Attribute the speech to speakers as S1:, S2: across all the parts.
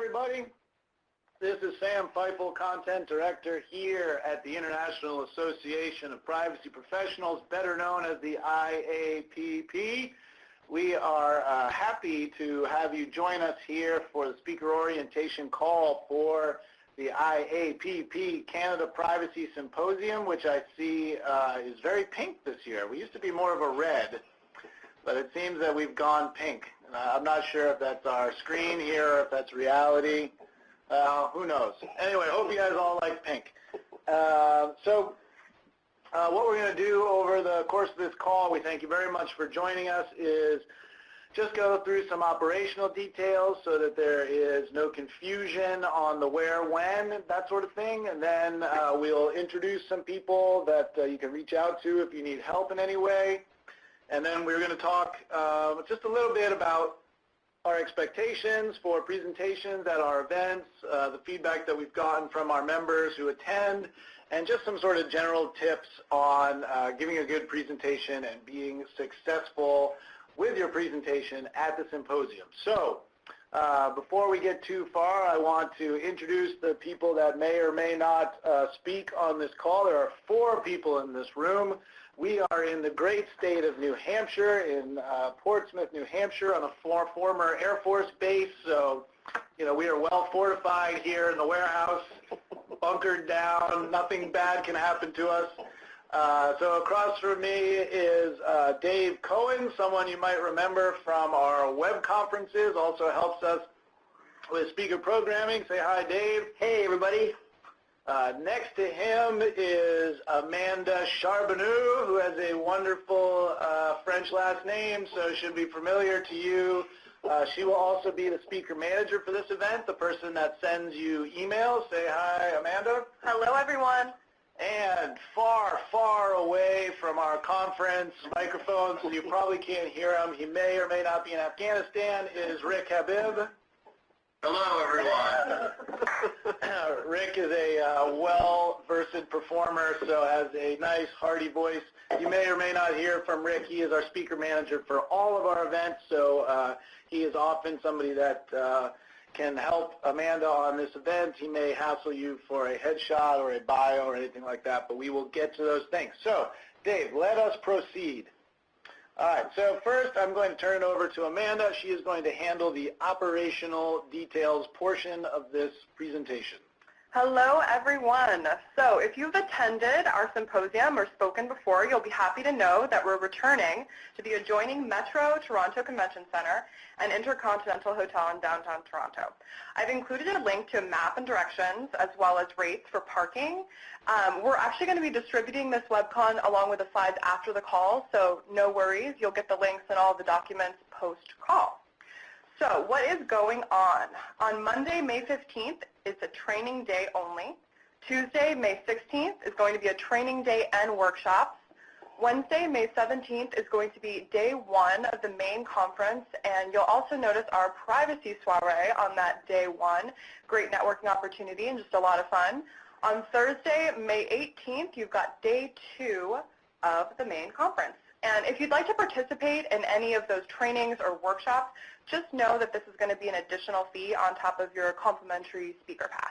S1: Everybody, this is Sam Feifel, Content Director here at the International Association of Privacy Professionals, better known as the IAPP. We are happy to have you join us here for the speaker orientation call for the IAPP Canada Privacy Symposium, which I see is very pink this year. We used to be more of a red, but it seems that we've gone pink. I'm not sure if that's our screen here or if that's reality. Who knows? Anyway, I hope you guys all like pink. What we're going to do over the course of this call, we thank you very much for joining us, is just go through some operational details so that there is no confusion on the where, when, that sort of thing. And then we'll introduce some people that you can reach out to if you need help in any way. And then we're going to talk just a little bit about our expectations for presentations at our events, the feedback that we've gotten from our members who attend, and just some sort of general tips on giving a good presentation and being successful with your presentation at the symposium. So before we get too far, I want to introduce the people that may or may not speak on this call. There are 4 people in this room. We are in the great state of New Hampshire, in Portsmouth, New Hampshire, on a former Air Force base. So, you know, we are well fortified here in the warehouse, bunkered down. Nothing bad can happen to us. So across from me is Dave Cohen, someone you might remember from our web conferences, also helps us with speaker programming. Say hi, Dave. Hey, everybody. Next to him is Amanda Charbonneau, who has a wonderful French last name, so should be familiar to you. She will also be the speaker manager for this event, the person that sends you emails. Say hi, Amanda. Hello, everyone. And far, far away from our conference microphones, so you probably can't hear him. He may or may not be in Afghanistan, is Rick Habib. Hello, everyone. Rick is a well-versed performer, so has a nice, hearty voice. You may or may not hear from Rick. He is our speaker manager for all of our events, so he is often somebody that can help Amanda on this event. He may hassle you for a headshot or a bio or anything like that, but we will get to those things. So, Dave, let us proceed. All right, so first I'm going to turn it over to Amanda. She is going to handle the operational details portion of this presentation.
S2: Hello, everyone. So if you've attended our symposium or spoken before, you'll be happy to know that we're returning to the adjoining Metro Toronto Convention Center and Intercontinental Hotel in downtown Toronto. I've included a link to a map and directions as well as rates for parking. We're actually going to be distributing this webcon along with the slides after the call, so no worries. You'll get the links and all the documents post-call. So what is going on? On Monday, May 15th, it's a training day only. Tuesday, May 16th, is going to be a training day and workshops. Wednesday, May 17th, is going to be day 1 of the main conference, and you'll also notice our privacy soiree on that day 1. Great networking opportunity and just a lot of fun. On Thursday, May 18th, you've got day 2 of the main conference. And if you'd like to participate in any of those trainings or workshops, just know that this is going to be an additional fee on top of your complimentary speaker pass.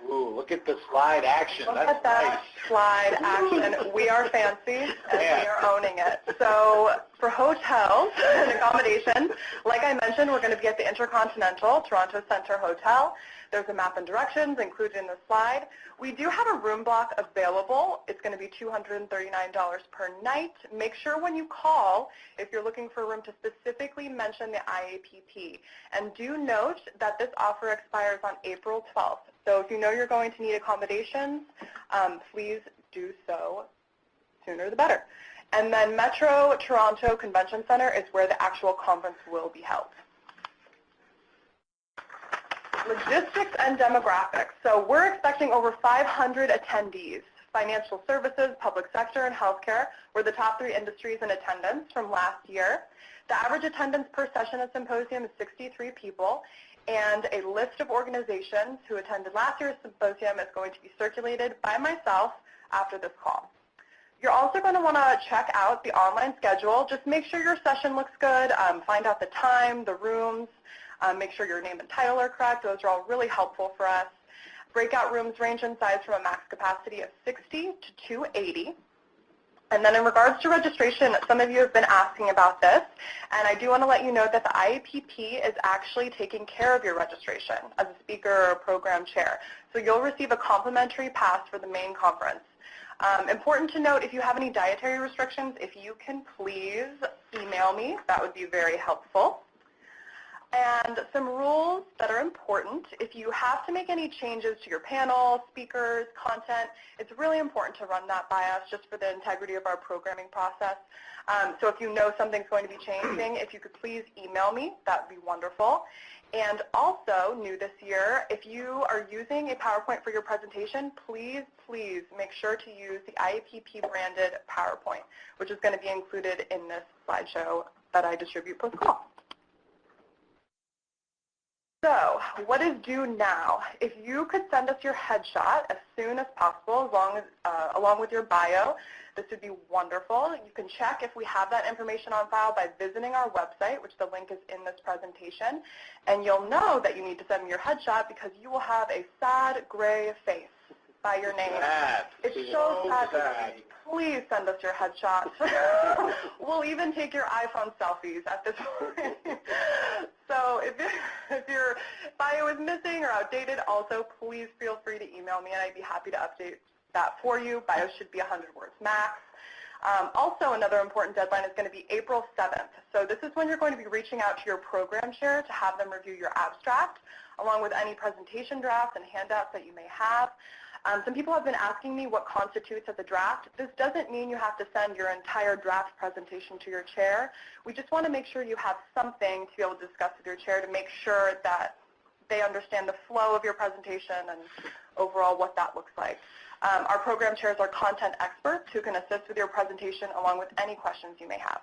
S1: Ooh, look at the slide action.
S2: Look
S1: That's
S2: at that
S1: nice.
S2: slide action. We are fancy, and we are owning it. So for hotels and accommodations, like I mentioned, we're going to be at the Intercontinental Toronto Centre Hotel. There's a map and directions included in the slide. We do have a room block available. It's going to be $239 per night. Make sure when you call, if you're looking for a room, to specifically mention the IAPP. And do note that this offer expires on April 12th. So if you know you're going to need accommodations, please do so sooner the better. And then Metro Toronto Convention Center is where the actual conference will be held. Logistics and demographics. So we're expecting over 500 attendees. Financial services, public sector, and healthcare were the top 3 industries in attendance from last year. The average attendance per session at Symposium is 63 people, and a list of organizations who attended last year's Symposium is going to be circulated by myself after this call. You're also going to want to check out the online schedule. Just make sure your session looks good, find out the time, the rooms, make sure your name and title are correct. Those are all really helpful for us. Breakout rooms range in size from a max capacity of 60 to 280. And then in regards to registration, some of you have been asking about this, and I do want to let you know that the IAPP is actually taking care of your registration as a speaker or program chair. So you'll receive a complimentary pass for the main conference. Important to note, if you have any dietary restrictions, if you can please email me, that would be very helpful. And some rules that are important. If you have to make any changes to your panel, speakers, content, it's really important to run that by us just for the integrity of our programming process. So if you know something's going to be changing, if you could please email me, that would be wonderful. And also, new this year, if you are using a PowerPoint for your presentation, please make sure to use the IAPP branded PowerPoint, which is going to be included in this slideshow that I distribute post-call. So what is due now? If you could send us your headshot as soon as possible, along with your bio, this would be wonderful. You can check if we have that information on file by visiting our website, which the link is in this presentation, and you'll know that you need to send me your headshot because you will have a sad gray face by your name. It's so sad. Please send us your headshots. We'll even take your iPhone selfies at this point. So if your bio is missing or outdated, also please feel free to email me, and I'd be happy to update that for you. Bio should be 100 words max. Also, another important deadline is going to be April 7th. So this is when you're going to be reaching out to your program chair to have them review your abstract, along with any presentation drafts and handouts that you may have. Some people have been asking me what constitutes as a draft. This doesn't mean you have to send your entire draft presentation to your chair. We just want to make sure you have something to be able to discuss with your chair to make sure that they understand the flow of your presentation and overall what that looks like. Our program chairs are content experts who can assist with your presentation along with any questions you may have.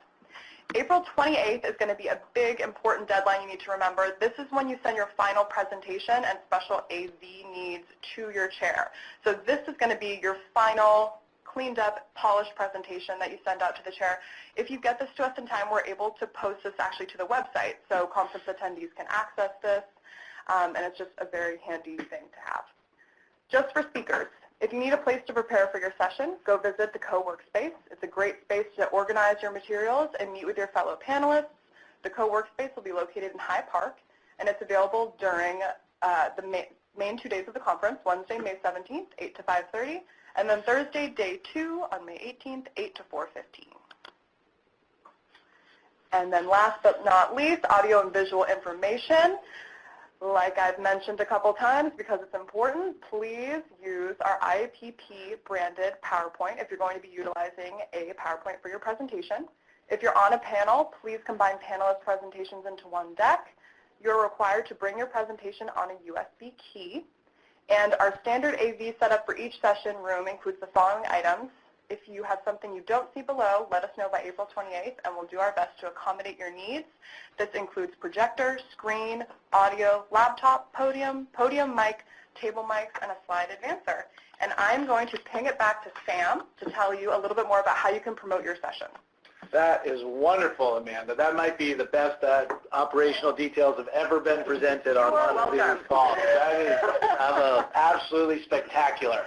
S2: April 28th is going to be a big, important deadline you need to remember. This is when you send your final presentation and special AV needs to your chair. So this is going to be your final cleaned up, polished presentation that you send out to the chair. If you get this to us in time, we're able to post this actually to the website so conference attendees can access this, and it's just a very handy thing to have. Just for speakers, if you need a place to prepare for your session, go visit the co-workspace. It's a great space to organize your materials and meet with your fellow panelists. The co-workspace will be located in High Park, and it's available during the main 2 days of the conference, Wednesday, May 17th, 8 to 5:30, and then Thursday, day 2, on May 18th, 8 to 4:15. And then last but not least, audio and visual information. Like I've mentioned a couple times, because it's important, please use our IAPP branded PowerPoint if you're going to be utilizing a PowerPoint for your presentation. If you're on a panel, please combine panelist presentations into one deck. You're required to bring your presentation on a USB key. And our standard AV setup for each session room includes the following items. If you have something you don't see below, let us know by April 28th, and we'll do our best to accommodate your needs. This includes projector, screen, audio, laptop, podium mic, table mics, and a slide advancer. And I'm going to ping it back to Sam to tell you a little bit more about how you can promote your session.
S1: That is wonderful, Amanda. That might be the best operational details have ever been presented on one of these calls. That is absolutely spectacular.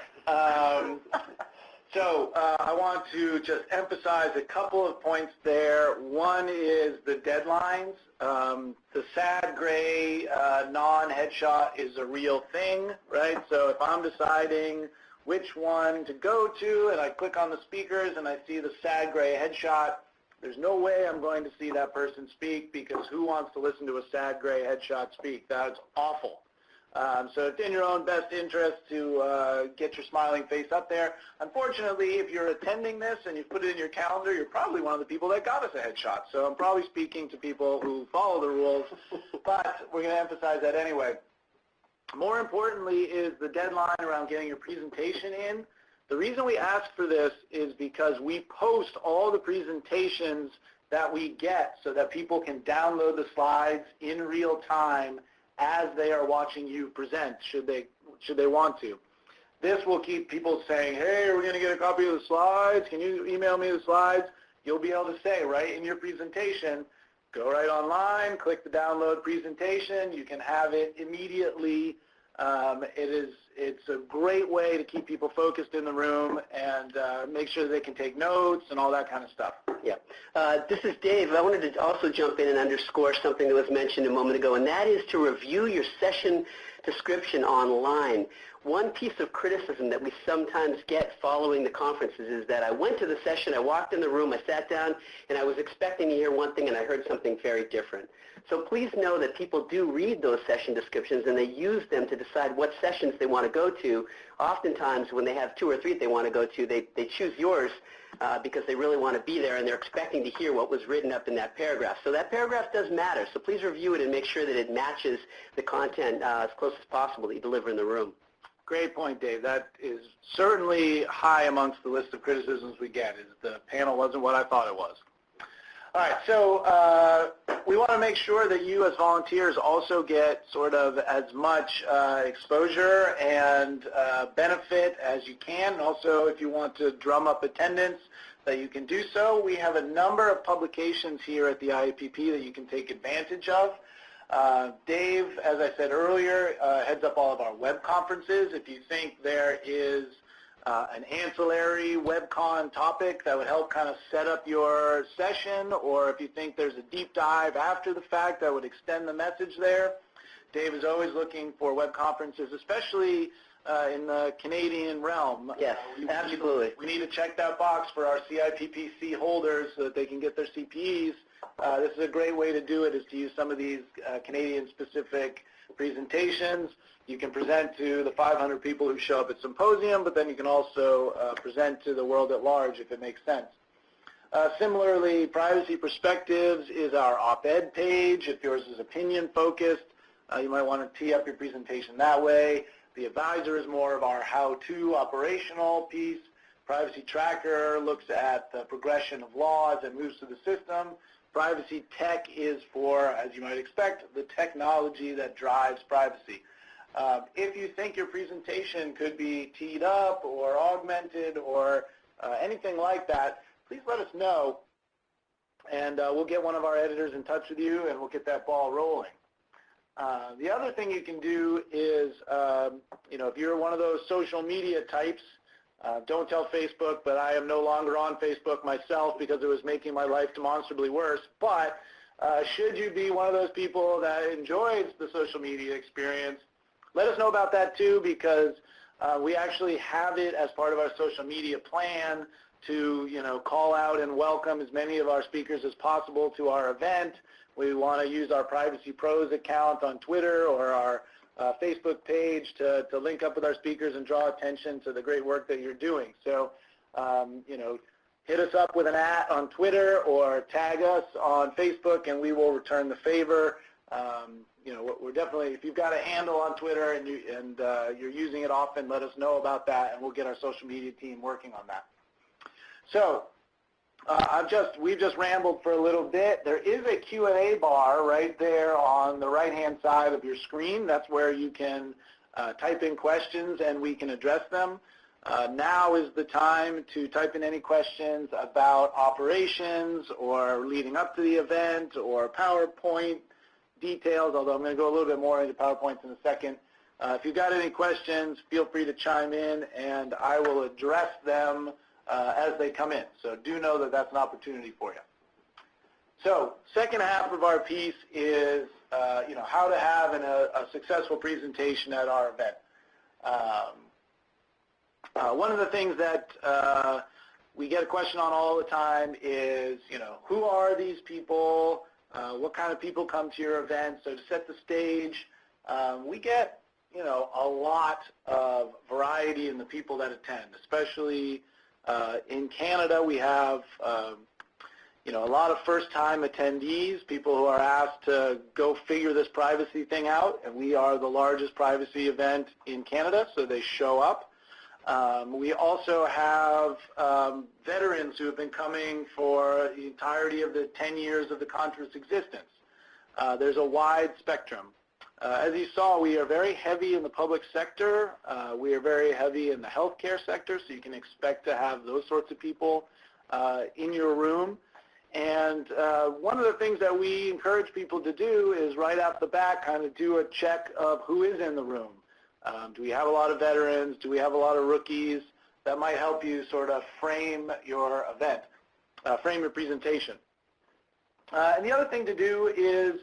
S1: So I want to just emphasize a couple of points there. One is the deadlines. The sad gray non-headshot is a real thing, right? So if I'm deciding which one to go to and I click on the speakers and I see the sad gray headshot, there's no way I'm going to see that person speak, because who wants to listen to a sad gray headshot speak? That's awful. So it's in your own best interest to get your smiling face up there. Unfortunately, if you're attending this and you put it in your calendar, you're probably one of the people that got us a headshot. So I'm probably speaking to people who follow the rules, but we're going to emphasize that anyway. More importantly is the deadline around getting your presentation in. The reason we ask for this is because we post all the presentations that we get so that people can download the slides in real time as they are watching you present, should they want to. This will keep people saying, hey, we're going to get a copy of the slides. Can you email me the slides? You'll be able to say right in your presentation, go right online, click the download presentation. You can have it immediately. It's a great way to keep people focused in the room and make sure they can take notes and all that kind of stuff.
S3: Yeah. This is Dave. I wanted to also jump in and underscore something that was mentioned a moment ago, and that is to review your session description online. One piece of criticism that we sometimes get following the conferences is that I went to the session, I walked in the room, I sat down, and I was expecting to hear one thing and I heard something very different. So please know that people do read those session descriptions and they use them to decide what sessions they want to go to. Oftentimes when they have 2 or 3 they want to go to, they choose yours because they really want to be there and they're expecting to hear what was written up in that paragraph. So that paragraph does matter. So please review it and make sure that it matches the content as close as possible that you deliver in the room.
S1: Great point, Dave. That is certainly high amongst the list of criticisms we get, is the panel wasn't what I thought it was. All right, so we want to make sure that you as volunteers also get sort of as much exposure and benefit as you can. And also, if you want to drum up attendance, that you can do so. We have a number of publications here at the IAPP that you can take advantage of. Dave, as I said earlier, heads up all of our web conferences. If you think there is an ancillary WebCon topic that would help kind of set up your session, or if you think there's a deep dive after the fact that would extend the message there, Dave is always looking for web conferences, especially in the Canadian realm.
S3: Yes, absolutely.
S1: We need to check that box for our CIPPC holders so that they can get their CPEs. This is a great way to do it, is to use some of these Canadian-specific presentations. You can present to the 500 people who show up at Symposium, but then you can also present to the world at large if it makes sense. Similarly, Privacy Perspectives is our op-ed page. If yours is opinion-focused, you might want to tee up your presentation that way. The Advisor is more of our how-to operational piece. Privacy Tracker looks at the progression of laws and moves through the system. Privacy Tech is for, as you might expect, the technology that drives privacy. If you think your presentation could be teed up or augmented or anything like that, please let us know, and we'll get one of our editors in touch with you, and we'll get that ball rolling. The other thing you can do is, if you're one of those social media types, don't tell Facebook, but I am no longer on Facebook myself because it was making my life demonstrably worse. But should you be one of those people that enjoys the social media experience, let us know about that too, because we actually have it as part of our social media plan to, call out and welcome as many of our speakers as possible to our event. We want to use our Privacy Pros account on Twitter or our Facebook page to link up with our speakers and draw attention to the great work that you're doing. So, hit us up with an @ on Twitter or tag us on Facebook, and we will return the favor. We're definitely, if you've got a handle on Twitter and you're using it often, let us know about that, and we'll get our social media team working on that. So, we've just rambled for a little bit. There is a Q&A bar right there on the right-hand side of your screen. That's where you can type in questions and we can address them. Now is the time to type in any questions about operations or leading up to the event or PowerPoint details, although I'm going to go a little bit more into PowerPoints in a second. If you've got any questions, feel free to chime in and I will address them as they come in. So do know that that's an opportunity for you. So second half of our piece is how to have a successful presentation at our event. One of the things that we get a question on all the time is, who are these people? What kind of people come to your event? So to set the stage, we get a lot of variety in the people that attend, especially in Canada. We have a lot of first-time attendees, people who are asked to go figure this privacy thing out, and we are the largest privacy event in Canada, so they show up. We also have veterans who have been coming for the entirety of the 10 years of the conference existence. There's a wide spectrum. As you saw, we are very heavy in the public sector. We are very heavy in the healthcare sector, so you can expect to have those sorts of people in your room. And one of the things that we encourage people to do is right off the bat kind of do a check of who is in the room. Do we have a lot of veterans? Do we have a lot of rookies? That might help you sort of frame your event, frame your presentation. And the other thing to do is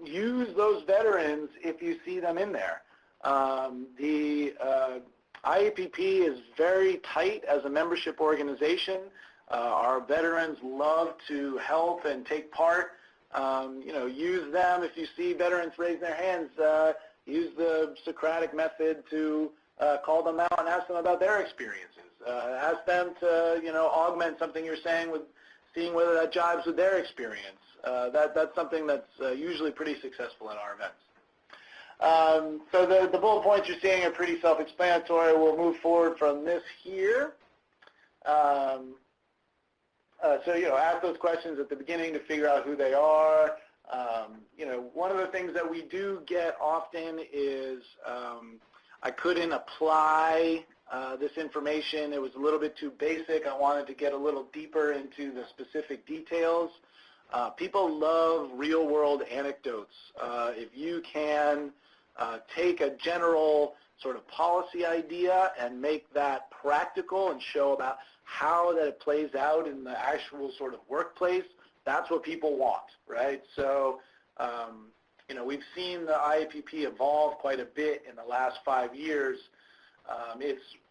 S1: use those veterans if you see them in there. The IAPP is very tight as a membership organization. Our veterans love to help and take part. Use them. If you see veterans raise their hands, use the Socratic method to call them out and ask them about their experiences. Ask them to, augment something you're saying with seeing whether that jives with their experience. That's something that's usually pretty successful in our events. So the bullet points you're seeing are pretty self-explanatory. We'll move forward from this here. Ask those questions at the beginning to figure out who they are. One of the things that we do get often is I couldn't apply this information. It was a little bit too basic. I wanted to get a little deeper into the specific details. People love real-world anecdotes. If you can take a general sort of policy idea and make that practical and show about how that it plays out in the actual sort of workplace, that's what people want, right? So, we've seen the IAPP evolve quite a bit in the last 5 years.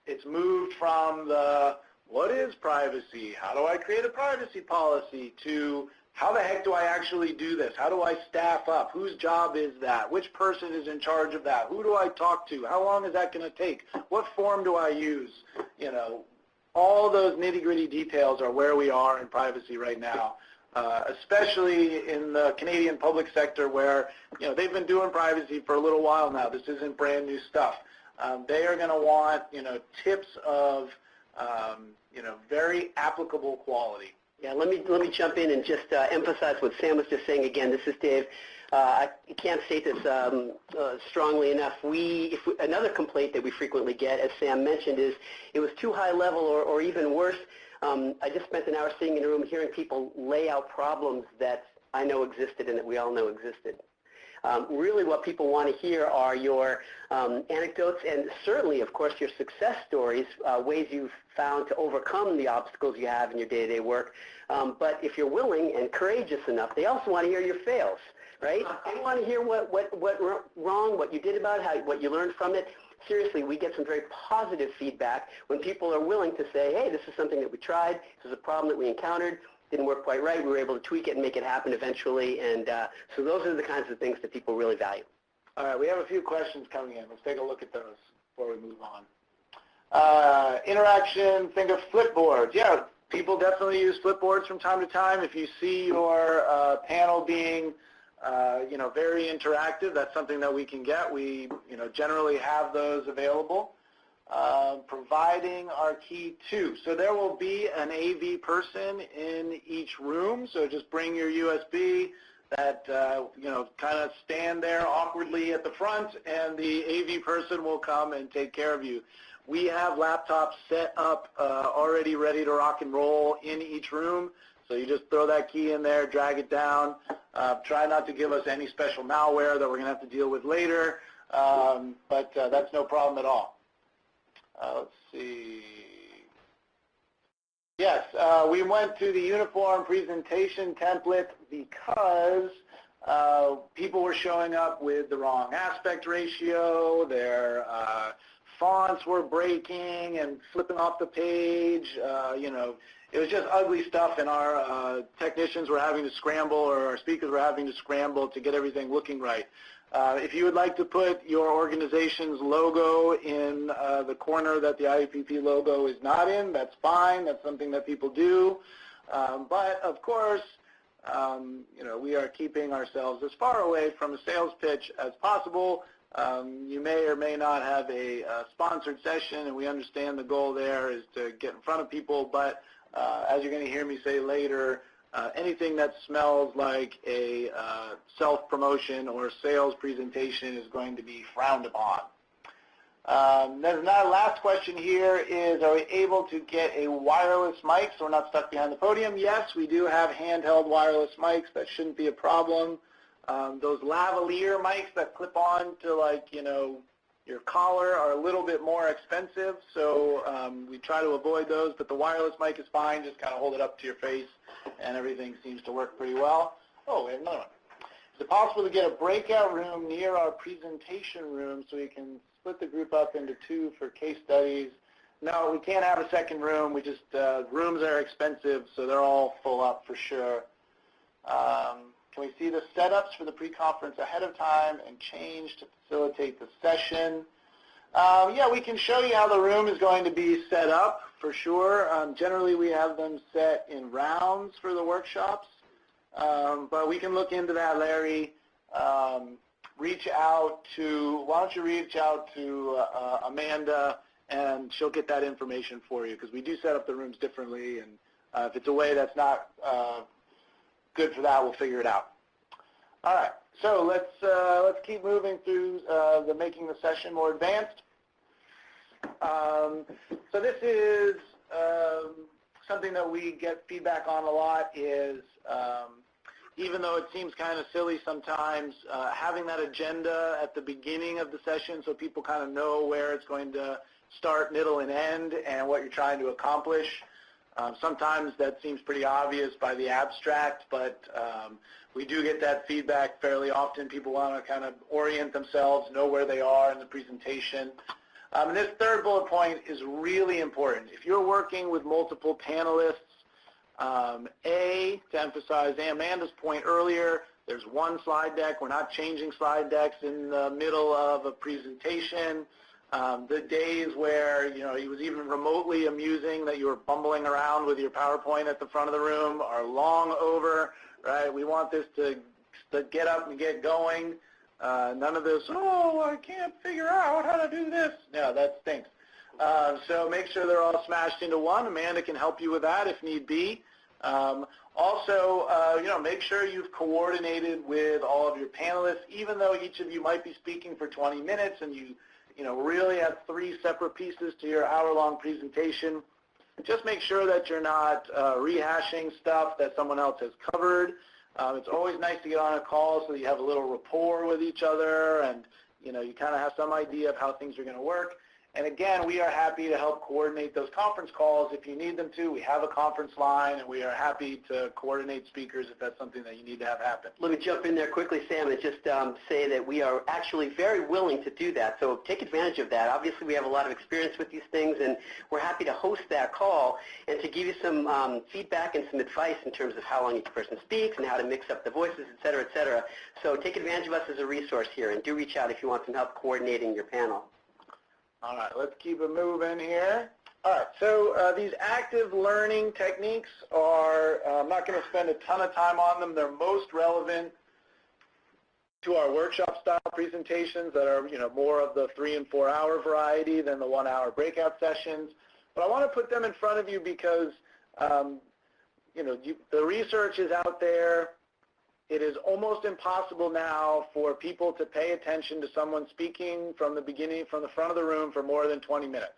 S1: It's moved from the what is privacy, how do I create a privacy policy, to how the heck do I actually do this? How do I staff up? Whose job is that? Which person is in charge of that? Who do I talk to? How long is that going to take? What form do I use? All those nitty-gritty details are where we are in privacy right now, especially in the Canadian public sector where, they've been doing privacy for a little while now. This isn't brand new stuff. They are going to want, tips of, very applicable quality.
S3: Yeah, let me jump in and just emphasize what Sam was just saying again. This is Dave. I can't state this strongly enough. Another complaint that we frequently get, as Sam mentioned, is it was too high level or even worse. I just spent an hour sitting in a room hearing people lay out problems that I know existed and that we all know existed. Really what people want to hear are your anecdotes and certainly, of course, your success stories, ways you've found to overcome the obstacles you have in your day-to-day work. But if you're willing and courageous enough, they also want to hear your fails, right? They want to hear what went wrong, what you did about it, what you learned from it. Seriously, we get some very positive feedback when people are willing to say, hey, this is something that we tried, this is a problem that we encountered, didn't work quite right, we were able to tweak it and make it happen eventually, and so those are the kinds of things that people really value.
S1: All right, we have a few questions coming in. Let's take a look at those before we move on. Interaction, think of flipboards. Yeah, people definitely use flipboards from time to time. If you see your panel being very interactive, that's something that we can get. We generally have those available. Providing our key too. So there will be an AV person in each room, so just bring your USB that, kind of stand there awkwardly at the front, and the AV person will come and take care of you. We have laptops set up already ready to rock and roll in each room, so you just throw that key in there, drag it down. Try not to give us any special malware that we're going to have to deal with later, but that's no problem at all. Let's see. Yes, we went to the uniform presentation template because people were showing up with the wrong aspect ratio, their fonts were breaking and flipping off the page, it was just ugly stuff, and our technicians were having to scramble, or our speakers were having to scramble to get everything looking right. If you would like to put your organization's logo in the corner that the IAPP logo is not in, that's fine. That's something that people do. But, of course, we are keeping ourselves as far away from a sales pitch as possible. You may or may not have a sponsored session, and we understand the goal there is to get in front of people. But as you're going to hear me say later, anything that smells like a self-promotion or sales presentation is going to be frowned upon. Then our last question here is, are we able to get a wireless mic so we're not stuck behind the podium? Yes, we do have handheld wireless mics. That shouldn't be a problem. Those lavalier mics that clip on to, like, you know, your collar are a little bit more expensive, so we try to avoid those, but the wireless mic is fine. Just kind of hold it up to your face, and everything seems to work pretty well. Oh, we have another one. Is it possible to get a breakout room near our presentation room so we can split the group up into two for case studies? No, we can't have a second room. We just, rooms are expensive, so they're all full up for sure. Can we see the setups for the pre-conference ahead of time and change to facilitate the session? Yeah, we can show you how the room is going to be set up for sure. Generally, we have them set in rounds for the workshops, but we can look into that, Larry. Reach out to, why don't you reach out to Amanda, and she'll get that information for you, because we do set up the rooms differently, and if it's a way that's not good for that, we'll figure it out. All right, so let's keep moving through the making the session more advanced. So this is something that we get feedback on a lot is, even though it seems kind of silly sometimes, having that agenda at the beginning of the session so people kind of know where it's going to start, middle, and end, and what you're trying to accomplish. Sometimes that seems pretty obvious by the abstract, but we do get that feedback fairly often. People want to kind of orient themselves, know where they are in the presentation. And this third bullet point is really important. If you're working with multiple panelists, to emphasize Amanda's point earlier, there's one slide deck. We're not changing slide decks in the middle of a presentation. The days where, you know, it was even remotely amusing that you were bumbling around with your PowerPoint at the front of the room are long over, right? We want this to get up and get going. None of this, oh, I can't figure out how to do this. No, that stinks. So make sure they're all smashed into one. Amanda can help you with that if need be. Also, you know, make sure you've coordinated with all of your panelists, even though each of you might be speaking for 20 minutes and you know, really have 3 separate pieces to your hour-long presentation. Just make sure that you're not rehashing stuff that someone else has covered. It's always nice to get on a call so that you have a little rapport with each other and, you know, you kind of have some idea of how things are going to work. And again, we are happy to help coordinate those conference calls if you need them to. We have a conference line, and we are happy to coordinate speakers if that's something that you need to have happen.
S3: Let me jump in there quickly, Sam, and just say that we are actually very willing to do that. So take advantage of that. Obviously, we have a lot of experience with these things, and we're happy to host that call and to give you some feedback and some advice in terms of how long each person speaks and how to mix up the voices, et cetera, et cetera. So take advantage of us as a resource here, and do reach out if you want some help coordinating your panel.
S1: All right, let's keep it moving here. All right, so these active learning techniques are, I'm not going to spend a ton of time on them. They're most relevant to our workshop-style presentations that are, you know, more of the 3- and 4-hour variety than the 1-hour breakout sessions. But I want to put them in front of you because, you know, the research is out there. It is almost impossible now for people to pay attention to someone speaking from the beginning, from the front of the room for more than 20 minutes,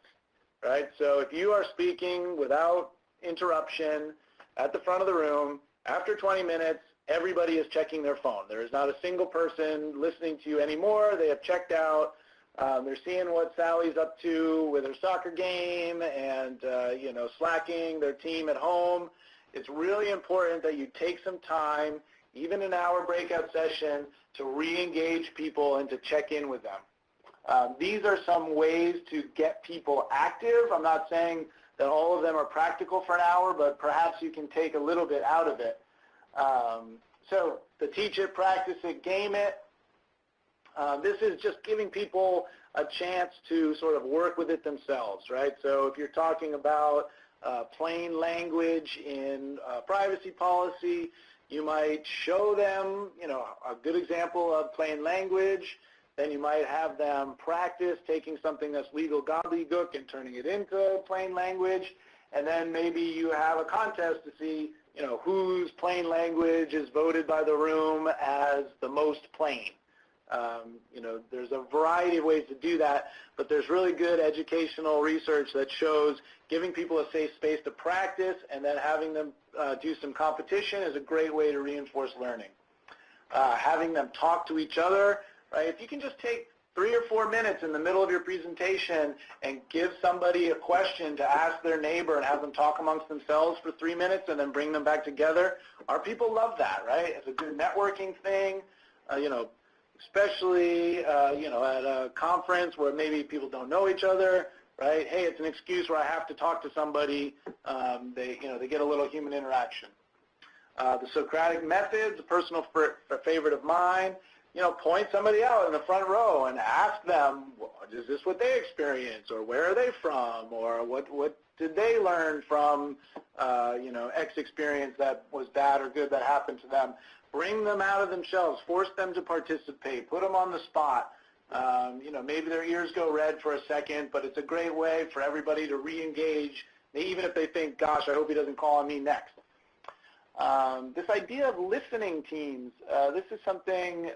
S1: right? So if you are speaking without interruption at the front of the room, after 20 minutes, everybody is checking their phone. There is not a single person listening to you anymore. They have checked out. They're seeing what Sally's up to with her soccer game and, you know, slacking their team at home. It's really important that you take some time, even an hour breakout session, to re-engage people and to check in with them. These are some ways to get people active. I'm not saying that all of them are practical for an hour, but perhaps you can take a little bit out of it. So the teach it, practice it, game it. This is just giving people a chance to sort of work with it themselves, right? So if you're talking about plain language in privacy policy, you might show them, you know, a good example of plain language. Then you might have them practice taking something that's legal gobbledygook and turning it into plain language. And then maybe you have a contest to see whose plain language is voted by the room as the most plain. There's a variety of ways to do that, but there's really good educational research that shows giving people a safe space to practice and then having them do some competition is a great way to reinforce learning. Having them talk to each other, right? If you can just take 3 or 4 minutes in the middle of your presentation and give somebody a question to ask their neighbor and have them talk amongst themselves for 3 minutes and then bring them back together, our people love that, right? It's a good networking thing, especially, at a conference where maybe people don't know each other, right? Hey, it's an excuse where I have to talk to somebody. They get a little human interaction. The Socratic methods, a personal favorite of mine, point somebody out in the front row and ask them, is this what they experience, or where are they from, or what did they learn from, X experience that was bad or good that happened to them. Bring them out of themselves, force them to participate, put them on the spot. Maybe their ears go red for a second, but it's a great way for everybody to re-engage, even if they think, gosh, I hope he doesn't call on me next. This idea of listening teams, this is something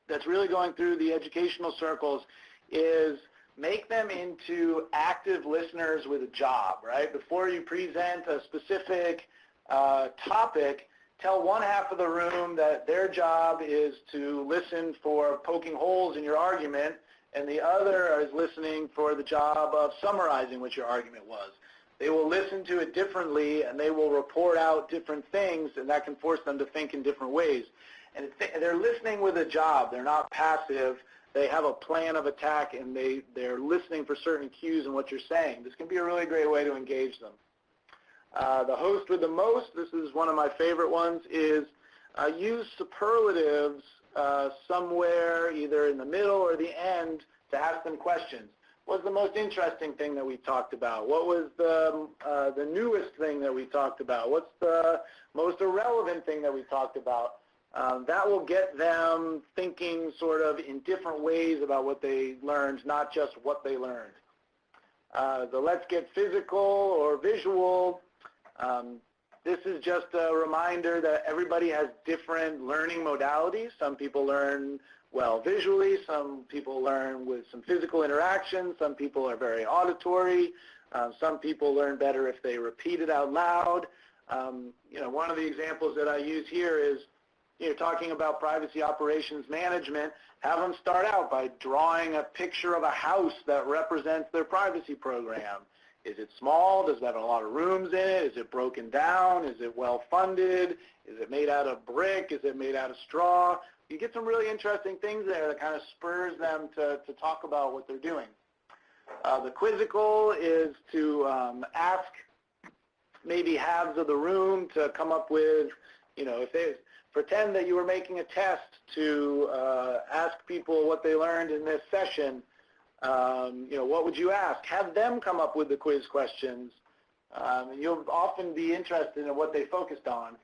S1: that's really going through the educational circles, is make them into active listeners with a job, right? Before you present a specific topic, tell one half of the room that their job is to listen for poking holes in your argument, and the other is listening for the job of summarizing what your argument was. They will listen to it differently, and they will report out different things, and that can force them to think in different ways. And they're listening with a job. They're not passive. They have a plan of attack, and they're listening for certain cues in what you're saying. This can be a really great way to engage them. The host with the most, this is one of my favorite ones, is use superlatives somewhere either in the middle or the end to ask them questions. What's the most interesting thing that we talked about? What was the newest thing that we talked about? What's the most irrelevant thing that we talked about? That will get them thinking sort of in different ways about what they learned, not just what they learned. The let's get physical or visual. This is just a reminder that everybody has different learning modalities. Some people learn well visually, some people learn with some physical interaction, some people are very auditory, some people learn better if they repeat it out loud. One of the examples that I use here is, talking about privacy operations management, have them start out by drawing a picture of a house that represents their privacy program. Is it small? Does it have a lot of rooms in it? Is it broken down? Is it well funded? Is it made out of brick? Is it made out of straw? You get some really interesting things there that kind of spurs them to talk about what they're doing. The quizzical is to ask maybe halves of the room to come up with, if they pretend that you were making a test to ask people what they learned in this session, what would you ask? Have them come up with the quiz questions. You'll often be interested in what they focused on.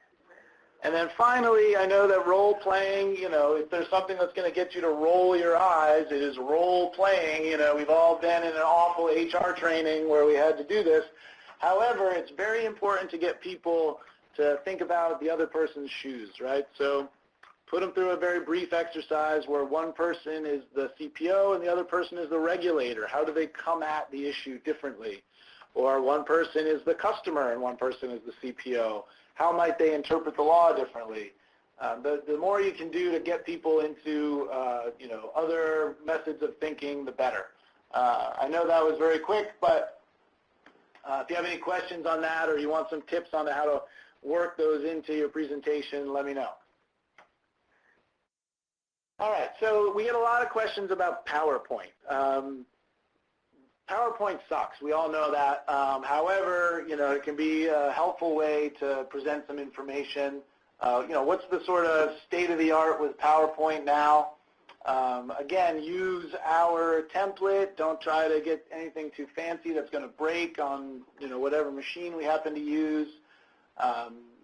S1: And then finally, I know that role-playing, if there's something that's going to get you to roll your eyes, it is role-playing. We've all been in an awful HR training where we had to do this. However, it's very important to get people to think about the other person's shoes, right? So put them through a very brief exercise where one person is the CPO and the other person is the regulator. How do they come at the issue differently? Or one person is the customer and one person is the CPO. How might they interpret the law differently? The more you can do to get people into other methods of thinking, the better. I know that was very quick, but if you have any questions on that or you want some tips on how to work those into your presentation, let me know. All right, so we get a lot of questions about PowerPoint. PowerPoint sucks. We all know that. However, it can be a helpful way to present some information. What's the sort of state of the art with PowerPoint now? Again, use our template. Don't try to get anything too fancy that's going to break on whatever machine we happen to use.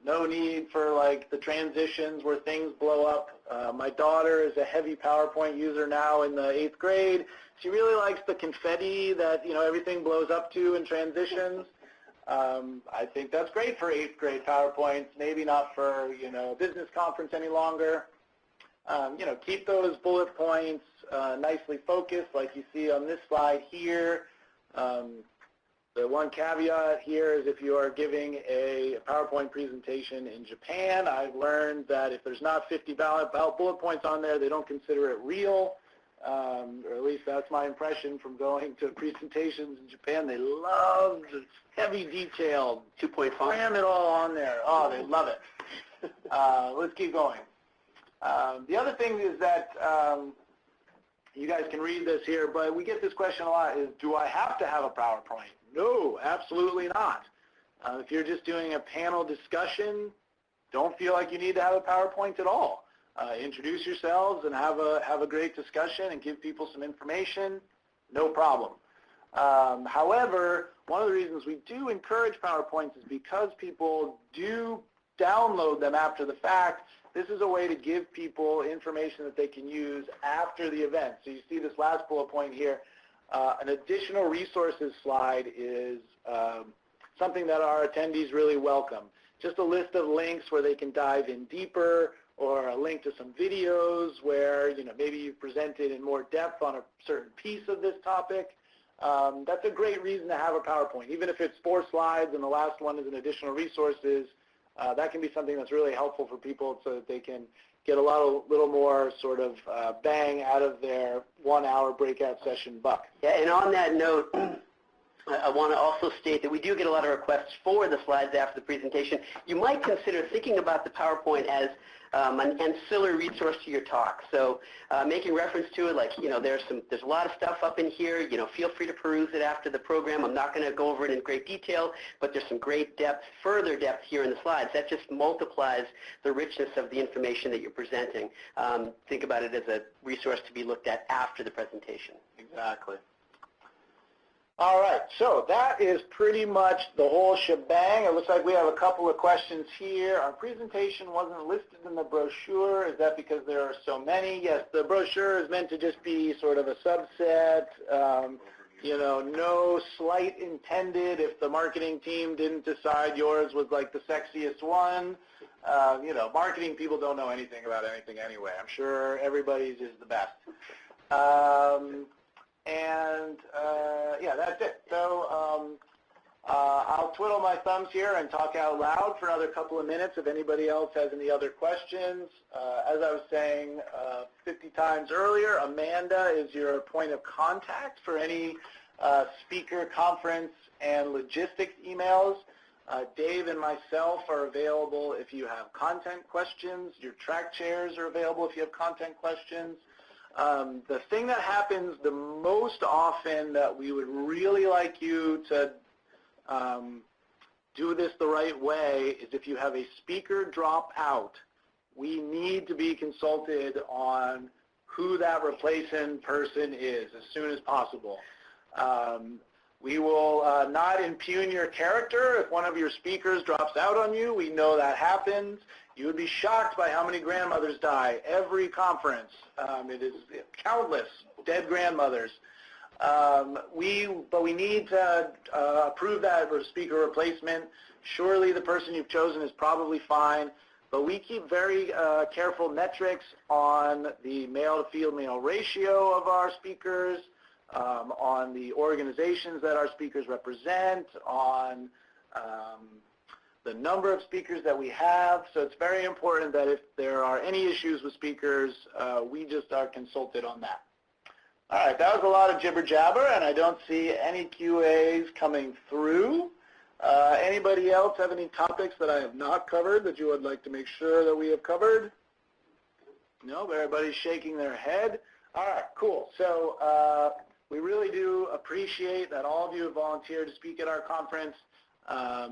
S1: No need for the transitions where things blow up. My daughter is a heavy PowerPoint user now in the 8th grade. She really likes the confetti that everything blows up to in transitions. I think that's great for 8th grade PowerPoints, maybe not for, a business conference any longer. Keep those bullet points nicely focused like you see on this slide here. The one caveat here is if you are giving a PowerPoint presentation in Japan, I've learned that if there's not 50 bullet points on there, they don't consider it real. Or at least that's my impression from going to presentations in Japan. They love the heavy detailed 2-point font. Cram it all on there. Oh, they love it. Let's keep going. The other thing is that you guys can read this here, but we get this question a lot is, do I have to have a PowerPoint? No, absolutely not. If you're just doing a panel discussion, don't feel like you need to have a PowerPoint at all. Introduce yourselves and have a great discussion and give people some information, no problem. However, one of the reasons we do encourage PowerPoints is because people do download them after the fact. This is a way to give people information that they can use after the event. So you see this last bullet point here. An additional resources slide is something that our attendees really welcome. Just a list of links where they can dive in deeper, or a link to some videos where maybe you presented in more depth on a certain piece of this topic. That's a great reason to have a PowerPoint. Even if it's 4 slides and the last one is an additional resources, that can be something that's really helpful for people so that they can get a little more sort of bang out of their 1-hour breakout session buck.
S3: Yeah, and on that note, I want to also state that we do get a lot of requests for the slides after the presentation. You might consider thinking about the PowerPoint as an ancillary resource to your talk. So making reference to it, like, there's a lot of stuff up in here. Feel free to peruse it after the program. I'm not going to go over it in great detail, but there's some great depth, further depth here in the slides. That just multiplies the richness of the information that you're presenting. Think about it as a resource to be looked at after the presentation.
S1: Exactly. All right, so that is pretty much the whole shebang. It looks like we have a couple of questions here. Our presentation wasn't listed in the brochure. Is that because there are so many? Yes, the brochure is meant to just be sort of a subset. No slight intended if the marketing team didn't decide yours was like the sexiest one. Marketing people don't know anything about anything anyway. I'm sure everybody's is the best. Yeah, that's it. So I'll twiddle my thumbs here and talk out loud for another couple of minutes if anybody else has any other questions. As I was saying 50 times earlier, Amanda is your point of contact for any speaker, conference, and logistics emails. Dave and myself are available if you have content questions. Your track chairs are available if you have content questions. The thing that happens the most often that we would really like you to do this the right way is if you have a speaker drop out, we need to be consulted on who that replacement person is as soon as possible. We will not impugn your character if one of your speakers drops out on you. We know that happens. You would be shocked by how many grandmothers die every conference. It is countless dead grandmothers. But we need to approve that for speaker replacement. Surely the person you've chosen is probably fine, but we keep very careful metrics on the male-to-female ratio of our speakers, on the organizations that our speakers represent, on the number of speakers that we have. So it's very important that if there are any issues with speakers, we just are consulted on that. All right, that was a lot of jibber jabber, and I don't see any QAs coming through. Anybody else have any topics that I have not covered that you would like to make sure that we have covered? No, everybody's shaking their head. All right, cool. So we really do appreciate that all of you have volunteered to speak at our conference.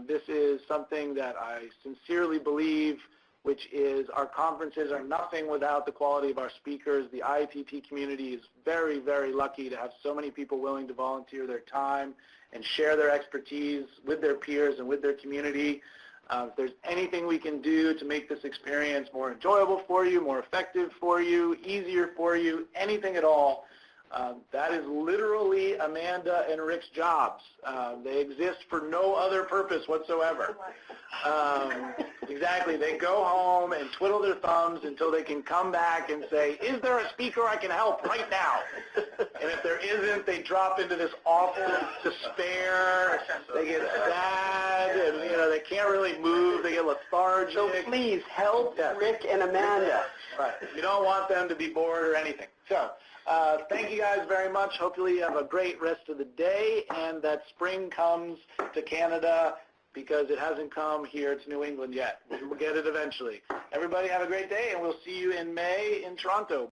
S1: This is something that I sincerely believe, which is our conferences are nothing without the quality of our speakers. The IAPP community is very, very lucky to have so many people willing to volunteer their time and share their expertise with their peers and with their community. If there's anything we can do to make this experience more enjoyable for you, more effective for you, easier for you, anything at all, That is literally Amanda and Rick's jobs. They exist for no other purpose whatsoever. Exactly. They go home and twiddle their thumbs until they can come back and say, is there a speaker I can help right now? And if there isn't, they drop into this awful despair. They get sad, and they can't really move. They get lethargic.
S3: So please help Rick and Amanda.
S1: Right. You don't want them to be bored or anything. So thank you guys very much. Hopefully you have a great rest of the day, and that spring comes to Canada, because it hasn't come here to New England yet. We'll get it eventually. Everybody have a great day, and we'll see you in May in Toronto.